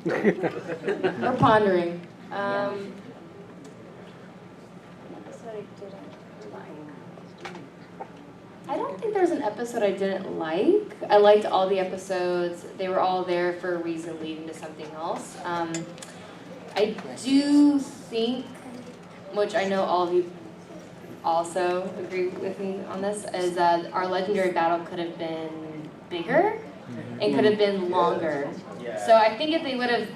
We're pondering. I don't think there's an episode I didn't like. I liked all the episodes. They were all there for a reason leading to something else. I do think, which I know all of you also agree with me on this, is that our legendary battle could have been bigger and could have been longer. So I think if they would have,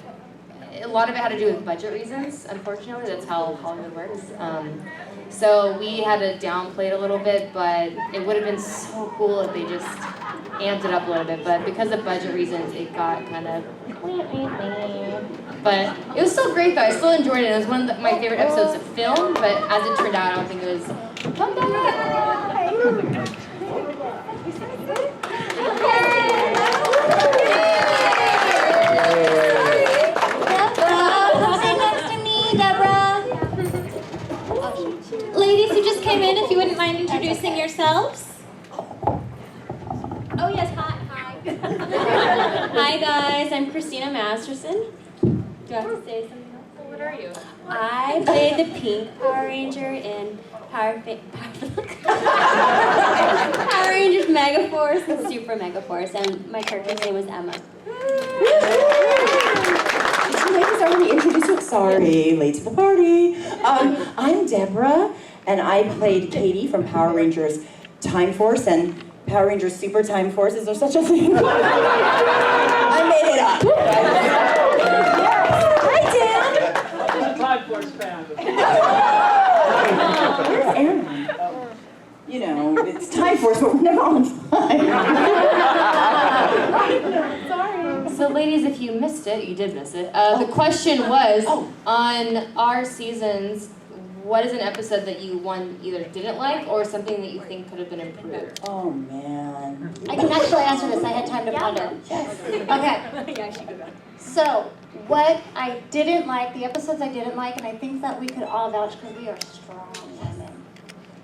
a lot of it had to do with budget reasons, unfortunately. That's how Hollywood works. So we had to downplay it a little bit, but it would have been so cool if they just amped it up a little bit. But because of budget reasons, it got kind of... But it was still great, though. I still enjoyed it. It was one of my favorite episodes to film, but as it turned out, I don't think it was... Ladies who just came in, if you wouldn't mind introducing yourselves. Oh yes, hi. Hi guys, I'm Christina Masterson. Do I have to say something else? What are you? I played the pink Power Ranger in Power Rangers Mega Force and Super Mega Force, and my character's name was Emma. Did you ladies already introduce you? Sorry, late to the party. I'm Deborah, and I played Katie from Power Rangers Time Force and Power Rangers Super Time Force. Is there such a thing? I made it up. Hi, Dan. I'm a Time Force fan. Where's Aaron? You know, it's Time Force, but we're never on time. Sorry. So ladies, if you missed it, you did miss it. The question was, on our seasons, what is an episode that you either didn't like or something that you think could have been improved? Oh, man. I can actually answer this. I had time to ponder. Okay. So, what I didn't like, the episodes I didn't like, and I think that we could all vouch because we are strong women.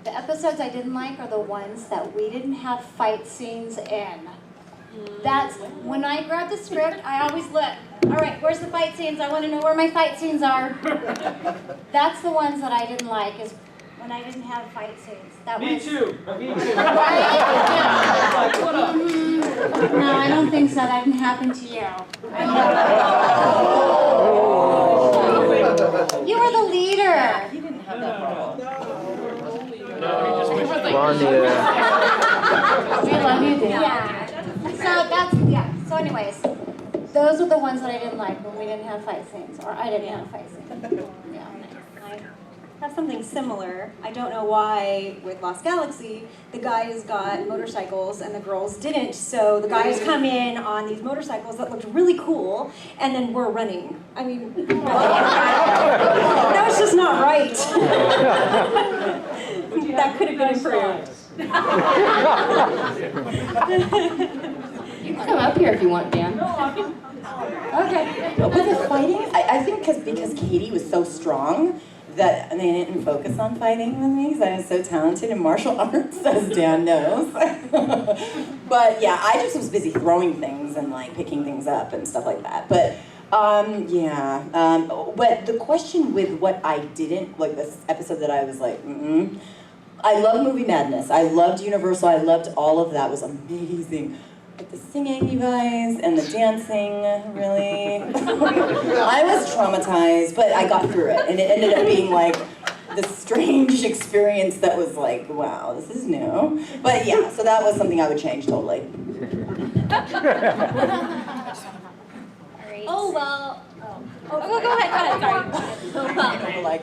The episodes I didn't like are the ones that we didn't have fight scenes in. That's, when I grab the script, I always look, all right, where's the fight scenes? I want to know where my fight scenes are. That's the ones that I didn't like, is when I didn't have fight scenes. Me too. Right? No, I don't think so. That didn't happen to you. You were the leader. You didn't have that problem. No, he just wished We love you, Dan. Yeah. So that's, yeah. So anyways, those are the ones that I didn't like when we didn't have fight scenes, or I didn't have fight scenes. Yeah. I have something similar. I don't know why with Lost Galaxy, the guys got motorcycles and the girls didn't. So the guys come in on these motorcycles that looked really cool, and then we're running. I mean, that was just not right. That could have been improved. You can come up here if you want, Dan. Okay. But with the fighting, I think because Katie was so strong, that they didn't focus on fighting with me because I was so talented in martial arts, as Dan knows. But yeah, I just was busy throwing things and like picking things up and stuff like that. But but the question with what I didn't, like this episode that I was like, I love Movie Madness. I loved Universal. I loved all of that. It was amazing. But the singing, you guys, and the dancing, really. I was traumatized, but I got through it. And it ended up being like this strange experience that was like, wow, this is new. But yeah, so that was something I would change totally. Oh, well. Go ahead, sorry. Like,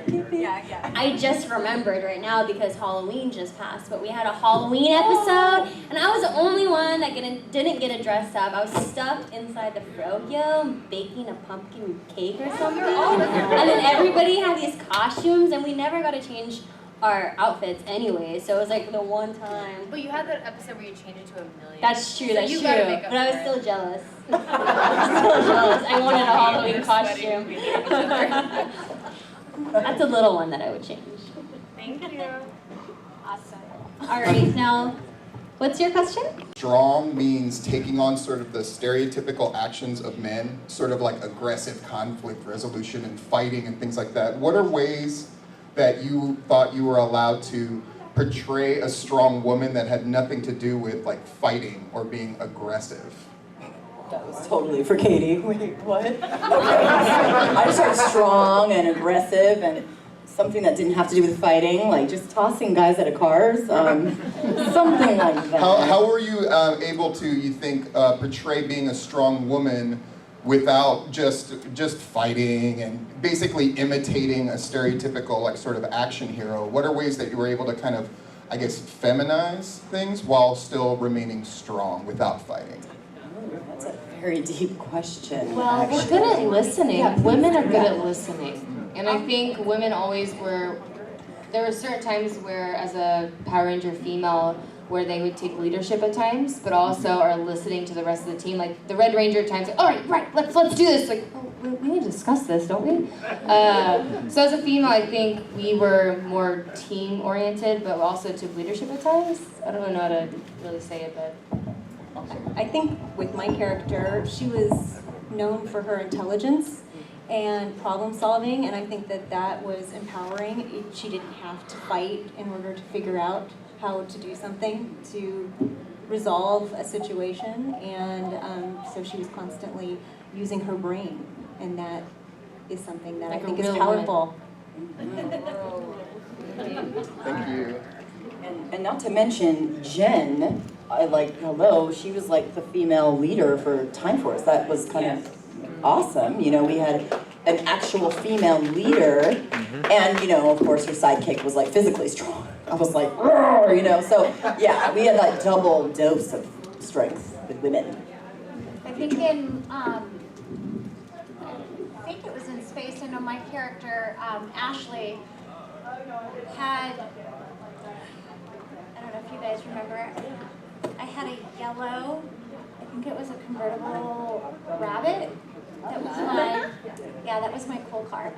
I just remembered right now because Halloween just passed, but we had a Halloween episode, and I was the only one that didn't get to dress up. I was stuck inside the froyo baking a pumpkin cake or something, and then everybody had these costumes, and we never got to change our outfits anyway, so it was like the one time. But you had that episode where you changed it to $1 million. That's true, So that's you true, gotta make up but I was for still jealous. I was still jealous. I wanted a Halloween costume. That's a little one that I would change. Thank you. Awesome. All right, now What's your question? Strong means taking on sort of the stereotypical actions of men, sort of like aggressive conflict resolution and fighting and things like that. What are ways that you thought you were allowed to portray a strong woman that had nothing to do with like fighting or being aggressive? That was totally for Katie. Wait, what? Okay. I just heard strong and aggressive and something that didn't have to do with fighting, like just tossing guys out of cars, something like that. How were you able to, you think, portray being a strong woman without just fighting and basically imitating a stereotypical like sort of action hero? What are ways that you were able to kind of, I guess, feminize things while still remaining strong without fighting? That's a very deep question. Well, we're actually. good at listening. Yeah, Women are good yeah. at listening. And I think women always were, there were certain times where as a Power Ranger female, where they would take leadership at times, but also are listening to the rest of the team. Like the Red Ranger at times, like, all right, let's do this. Like, oh, we need to discuss this, don't we? So as a female, I think we were more team oriented, but also took leadership at times. I don't know how to really say it, but. I think with my character, she was known for her intelligence and problem solving, and I think that that was empowering. She didn't have to fight in order to figure out how to do something, to resolve a situation, and so she was constantly using her brain, and that is something that Like I think a is real powerful. Thank you. And not to mention Jen, hello, she was like the female leader for Time Force. That was kind of awesome. You know, we had an actual female leader, and you know, of course, her sidekick was like physically strong. I was like, "Roar," you know, so yeah, we had like double dose of strength with women. I think I think it was in Space. I know my character, Ashley, had, I don't know if you guys remember, I had a yellow, I think it was a convertible rabbit. That was that was my cool car.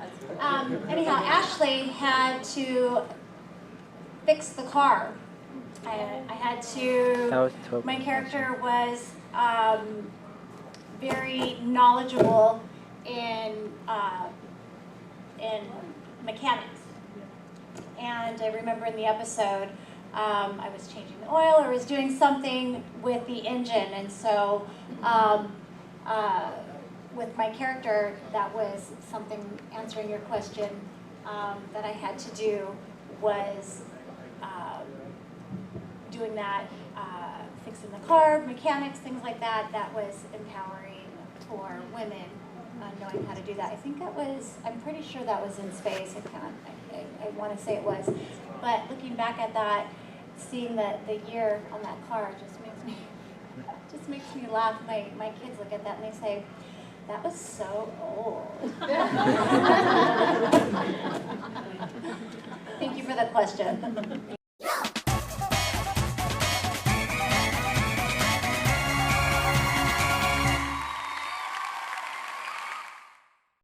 Anyhow, Ashley had to fix the car. I had to, my character was very knowledgeable in mechanics. And I remember in the episode, I was changing the oil or was doing something with the engine, and so with my character, that was something, answering your question, that I had to do was doing that, fixing the car, mechanics, things like that. That was empowering for women, knowing how to do that. I think that was, I'm pretty sure that was in Space. I want to say it was. But looking back at that, seeing the year on that car just makes me laugh. My kids look at that and they say, that was so old. Thank you for the question.